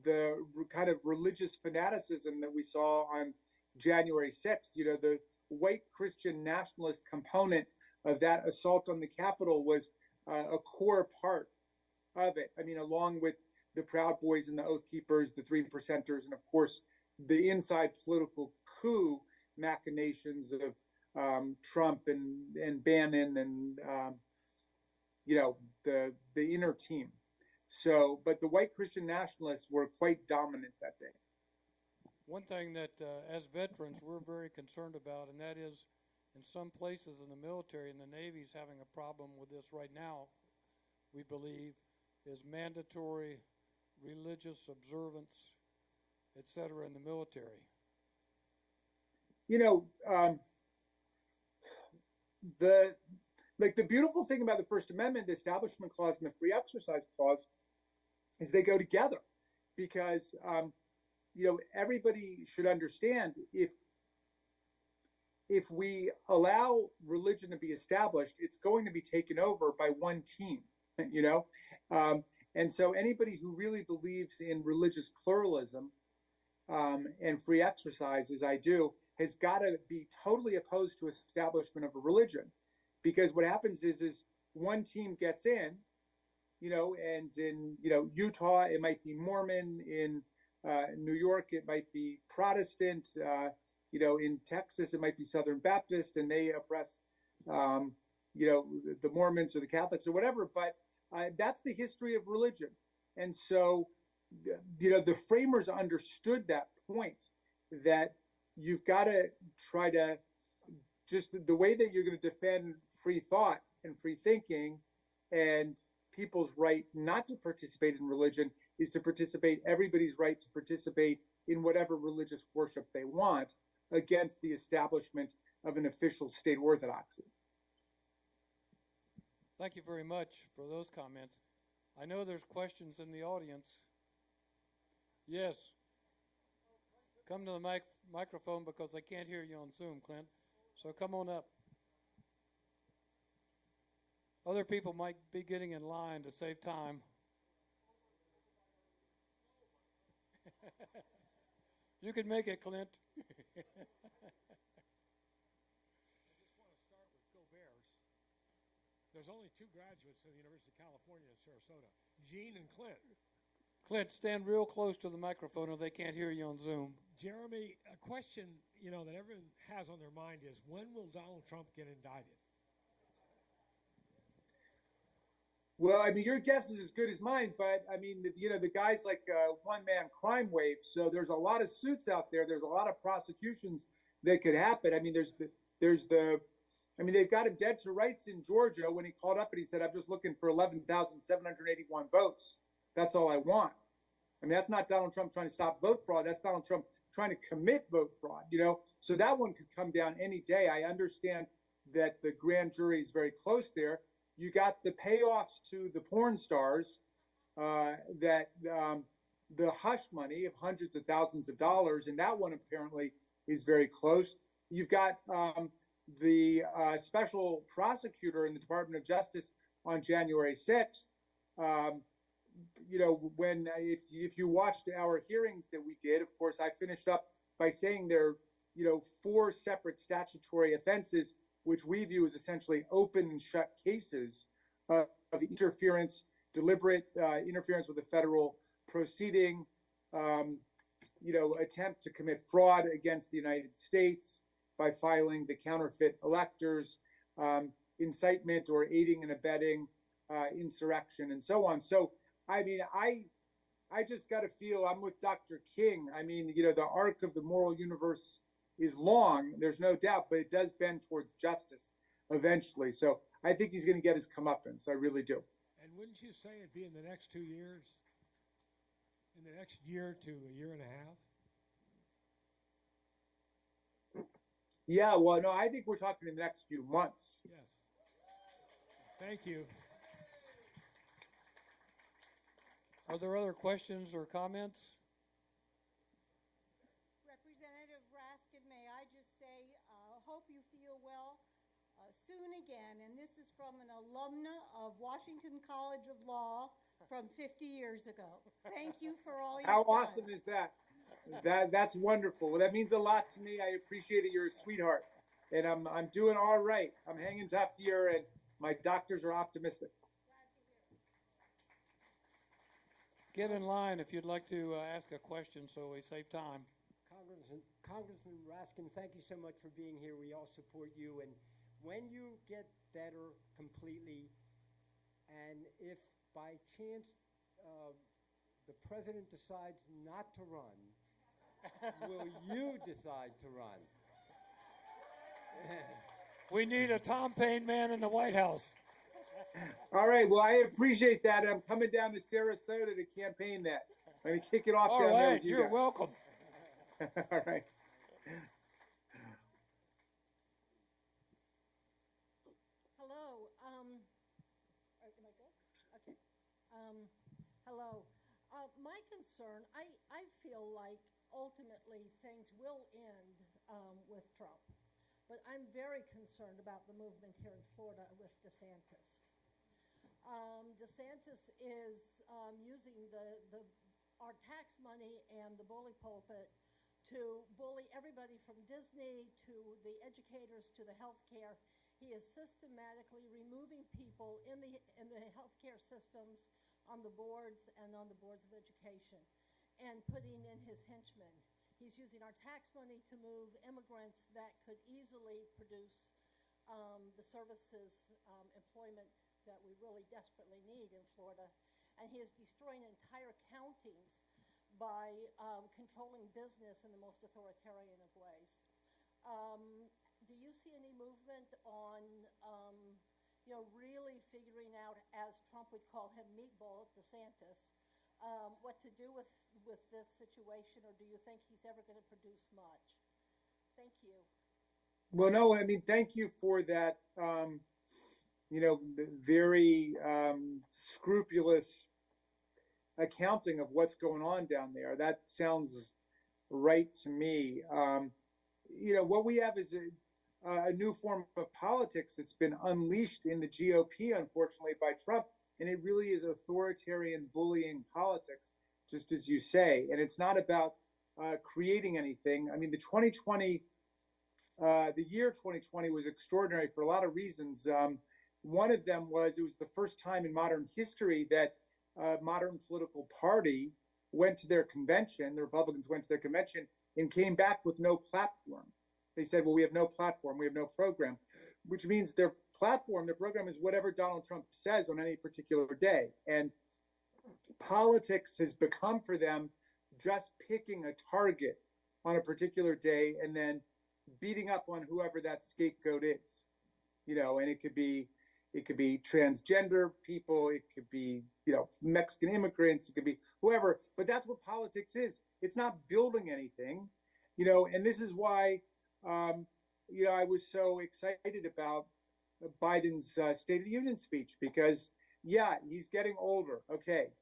the kind of religious fanaticism that we saw on January 6th. The white Christian nationalist component of that assault on the Capitol was a core part of it. I mean, along with the Proud Boys and the Oath Keepers, the Three Percenters, and of course, the inside political coup machinations of Trump and Bannon and, the inner team. So, but the white Christian nationalists were quite dominant that day. One thing that, as veterans, we're very concerned about, and that is, in some places in the military and the Navy's having a problem with this right now, we believe, is mandatory religious observance, etc., in the military. The beautiful thing about the First Amendment, the Establishment Clause and the Free Exercise Clause, is they go together, because everybody should understand, if we allow religion to be established, it's going to be taken over by one team, and so anybody who really believes in religious pluralism and free exercise, as I do, has got to be totally opposed to establishment of a religion, because what happens is one team gets in, and in Utah it might be Mormon, in New York it might be Protestant, in Texas it might be Southern Baptist, and they oppress the Mormons or the Catholics or whatever. But that's the history of religion, and so the framers understood that point, that you've got to try to, just the way that you're going to defend free thought and free thinking and people's right not to participate in religion is to participate, everybody's right to participate in whatever religious worship they want, against the establishment of an official state orthodoxy. Thank you very much for those comments. I know there's questions in the audience. Yes. Come to the microphone, because I can't hear you on Zoom, Clint. So come on up. Other people might be getting in line to save time. You can make it, Clint. I just want to start with Go Bears. There's only two graduates of the University of California in Sarasota, Gene and Clint. Clint, stand real close to the microphone or they can't hear you on Zoom. Jeremy, a question that everyone has on their mind is, when will Donald Trump get indicted? Well, I mean, your guess is as good as mine, but I mean, the guy's like a one-man crime wave. So there's a lot of suits out there. There's a lot of prosecutions that could happen. I mean, they've got him dead to rights in Georgia when he called up and he said, "I'm just looking for 11,781 votes. That's all I want." I mean, that's not Donald Trump trying to stop vote fraud. That's Donald Trump trying to commit vote fraud, So that one could come down any day. I understand that the grand jury is very close there. You got the payoffs to the porn stars, the hush money of hundreds of thousands of dollars, and that one apparently is very close. You've got the special prosecutor in the Department of Justice on January 6th. If you watched our hearings that we did, of course, I finished up by saying there are, 4 separate statutory offenses, which we view as essentially open and shut cases of interference, deliberate interference with a federal proceeding, attempt to commit fraud against the United States by filing the counterfeit electors, incitement or aiding and abetting insurrection, and so on. So, I mean, I just got to feel I'm with Dr. King. I mean, the arc of the moral universe is long, there's no doubt, but it does bend towards justice eventually. So I think he's going to get his comeuppance. I really do. And wouldn't you say it'd be in the next 2 years? in the next year to a year and a half? Yeah, well, no, I think we're talking in the next few months. Yes. Thank you. Are there other questions or comments? Representative Raskin, may I just say, hope you feel well soon again. And this is from an alumna of Washington College of Law from 50 years ago. Thank you for all you've How done. awesome is that? That's wonderful. Well, that means a lot to me. I appreciate it. You're a sweetheart. And I'm doing all right. I'm hanging tough here, and my doctors are optimistic. Get in line if you'd like to ask a question so we save time. Congressman Raskin, thank you so much for being here. We all support you. And when you get better completely, and if by chance the president decides not to run, will you decide to run? We need a Tom Paine man in the White House. All right. Well, I appreciate that. I'm coming down to Sarasota to campaign that. I'm going to kick it off All down there right, with you you're guys. welcome. All right. Hello. Am I good? Okay. Hello. My concern, I feel like ultimately things will end with Trump. But I'm very concerned about the movement here in Florida with DeSantis. DeSantis is using our tax money and the bully pulpit to bully everybody from Disney to the educators to the healthcare. He is systematically removing people in the healthcare systems on the boards and on the boards of education and putting in his henchmen. He's using our tax money to move immigrants that could easily produce the services, employment that we really desperately need in Florida. And he is destroying entire counties by controlling business in the most authoritarian of ways. Do you see any movement on, really figuring out, as Trump would call him, meatball DeSantis, what to do with this situation, or do you think he's ever going to produce much? Thank you. Well, no, I mean, thank you for that, very scrupulous accounting of what's going on down there. That sounds right to me. What we have is a new form of politics that's been unleashed in the GOP, unfortunately, by Trump. And it really is authoritarian bullying politics, just as you say. And it's not about creating anything. I mean, the year 2020 was extraordinary for a lot of reasons. One of them was it was the first time in modern history that a modern political party went to their convention, the Republicans went to their convention, and came back with no platform. They said, well, we have no platform, we have no program, which means their program is whatever Donald Trump says on any particular day. And politics has become for them just picking a target on a particular day and then beating up on whoever that scapegoat is. And it could be transgender people, it could be, Mexican immigrants, it could be whoever, but that's what politics is. It's not building anything, and this is why, I was so excited about Biden's State of the Union speech, because, yeah, he's getting older. Okay,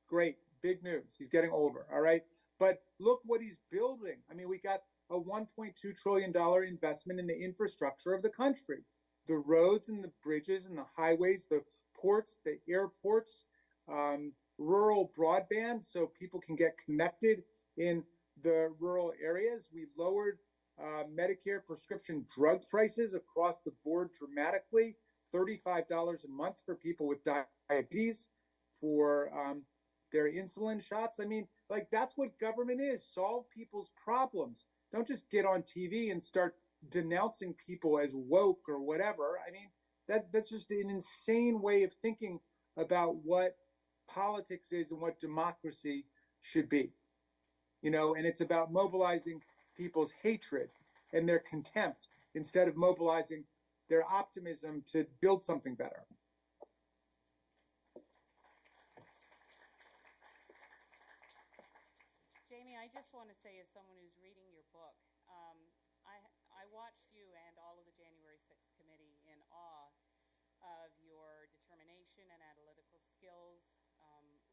great, big news. He's getting older, all right? But look what he's building. I mean, we got a $1.2 trillion investment in the infrastructure of the country, the roads and the bridges and the highways, the ports, the airports, rural broadband so people can get connected in the rural areas. We lowered Medicare prescription drug prices across the board dramatically, $35 a month for people with diabetes, for their insulin shots. I mean, like, that's what government is. Solve people's problems. Don't just get on TV and start denouncing people as woke or whatever. I mean, that's just an insane way of thinking about what politics is and what democracy should be. And it's about mobilizing people's hatred and their contempt instead of mobilizing their optimism to build something better. just want to say, as someone who's reading your book, I watched you and all of the January 6th committee in awe of your determination and analytical skills,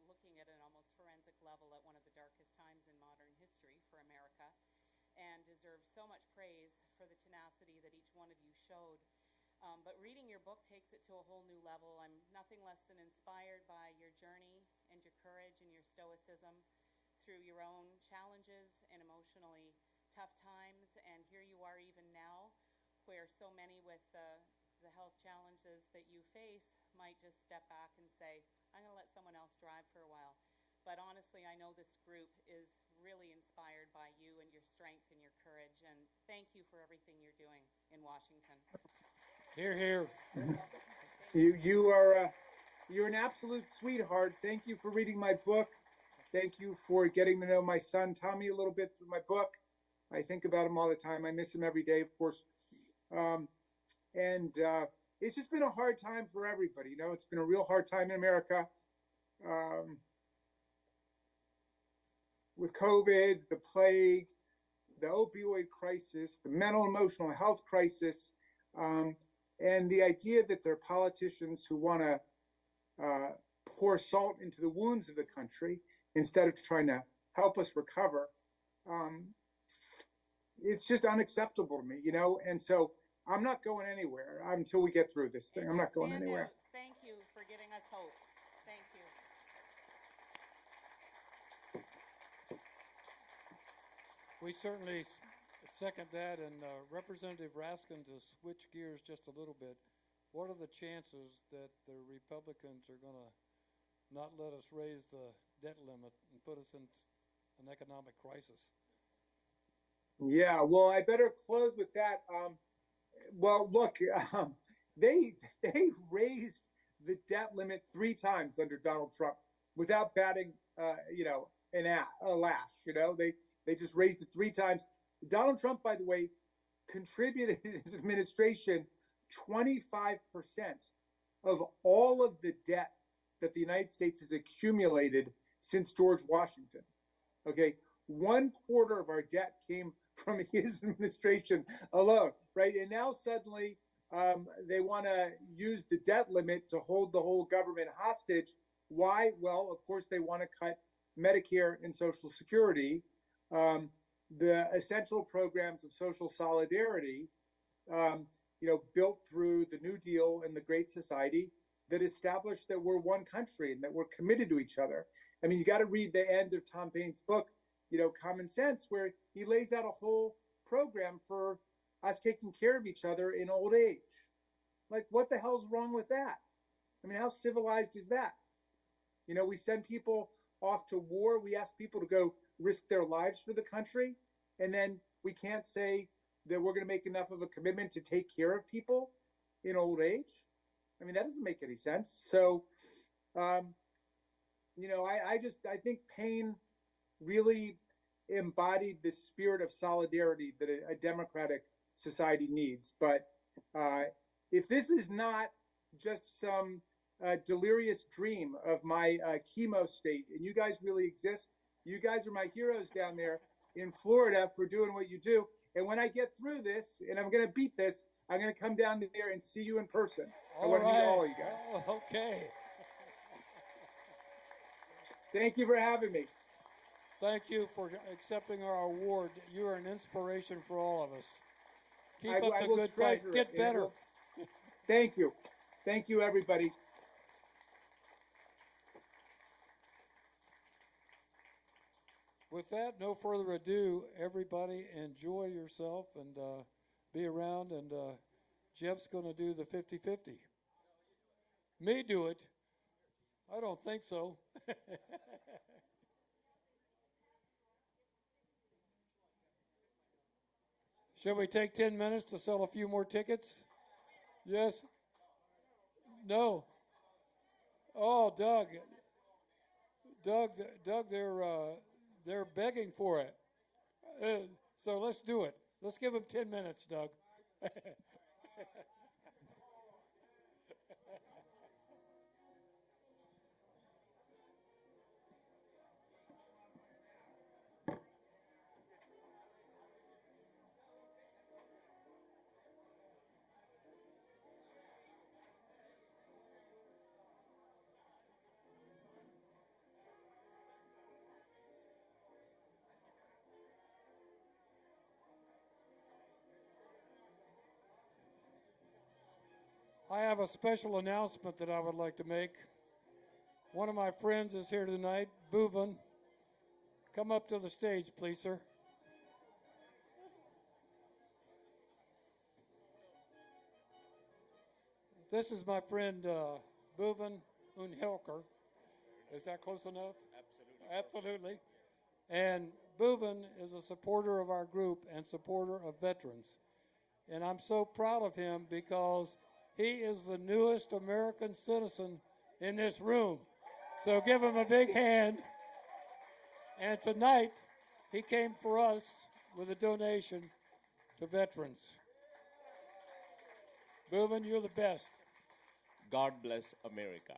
looking at an almost forensic level at one of the darkest times in modern history for America, and deserve so much praise for the tenacity that each one of you showed. But reading your book takes it to a whole new level. I'm nothing less than inspired by your journey and your courage and your stoicism through your own challenges and emotionally tough times. And here you are even now, where so many with the health challenges that you face might just step back and say, I'm going to let someone else drive for a while. But honestly, I know this group is really inspired by you and your strength and your courage. And thank you for everything you're doing in Washington. Hear, hear. You're an absolute sweetheart. Thank you for reading my book. Thank you for getting to know my son Tommy a little bit through my book. I think about him all the time. I miss him every day, of course. It's just been a hard time for everybody. You know, it's been a real hard time in America. With COVID, the plague, the opioid crisis, the mental emotional health crisis, and the idea that there are politicians who want to pour salt into the wounds of the country instead of trying to help us recover. It's just unacceptable to me, you know, and so I'm not going anywhere until we get through this thing. I'm not going anywhere. Thank you for giving us hope. Thank you. We certainly second that, and Representative Raskin, to switch gears just a little bit, what are the chances that the Republicans are going to not let us raise the debt limit and put us in an economic crisis? Yeah, well, I better close with that. Well, look, they raised the debt limit 3 times under Donald Trump without batting, a lash. You know, they just raised it 3 times. Donald Trump, by the way, contributed in his administration 25% of all of the debt that the United States has accumulated since George Washington. Okay, 1/4 of our debt came from his administration alone, right? And now suddenly they want to use the debt limit to hold the whole government hostage. Why? Well, of course, they want to cut Medicare and Social Security, the essential programs of social solidarity, built through the New Deal and the Great Society that established that we're one country and that we're committed to each other. I mean, you got to read the end of Tom Paine's book, Common Sense, where he lays out a whole program for us taking care of each other in old age. Like, what the hell's wrong with that? I mean, how civilized is that? We send people off to war. We ask people to go risk their lives for the country. And then we can't say that we're going to make enough of a commitment to take care of people in old age. I mean, that doesn't make any sense. So, I think Paine really embodied the spirit of solidarity that a democratic society needs. But if this is not just some delirious dream of my chemo state, and you guys really exist, you guys are my heroes down there in Florida for doing what you do. And when I get through this, and I'm going to beat this, I'm going to come down there and see you in person. I want to meet all of you guys. Oh, okay. Thank you for having me. Thank you for accepting our award. You are an inspiration for all of us. Keep up the good fight. Get better. Thank you. Thank you, everybody. With that, no further ado, everybody enjoy yourself and be around. And Jeff's going to do the 50-50. Me do it? I don't think so. Shall we take 10 minutes to sell a few more tickets? Yes? No? Oh, Doug, they're begging for it. So let's do it. Let's give them 10 minutes, Doug. I have a special announcement that I would like to make. One of my friends is here tonight, Boovin. Come up to the stage, please, sir. This is my friend Boovin Unhelker. Is that close enough? Absolutely. And Boovin is a supporter of our group and supporter of veterans. And I'm so proud of him because he is the newest American citizen in this room. So give him a big hand. And tonight, he came for us with a donation to veterans. Boovin, you're the best. God bless America.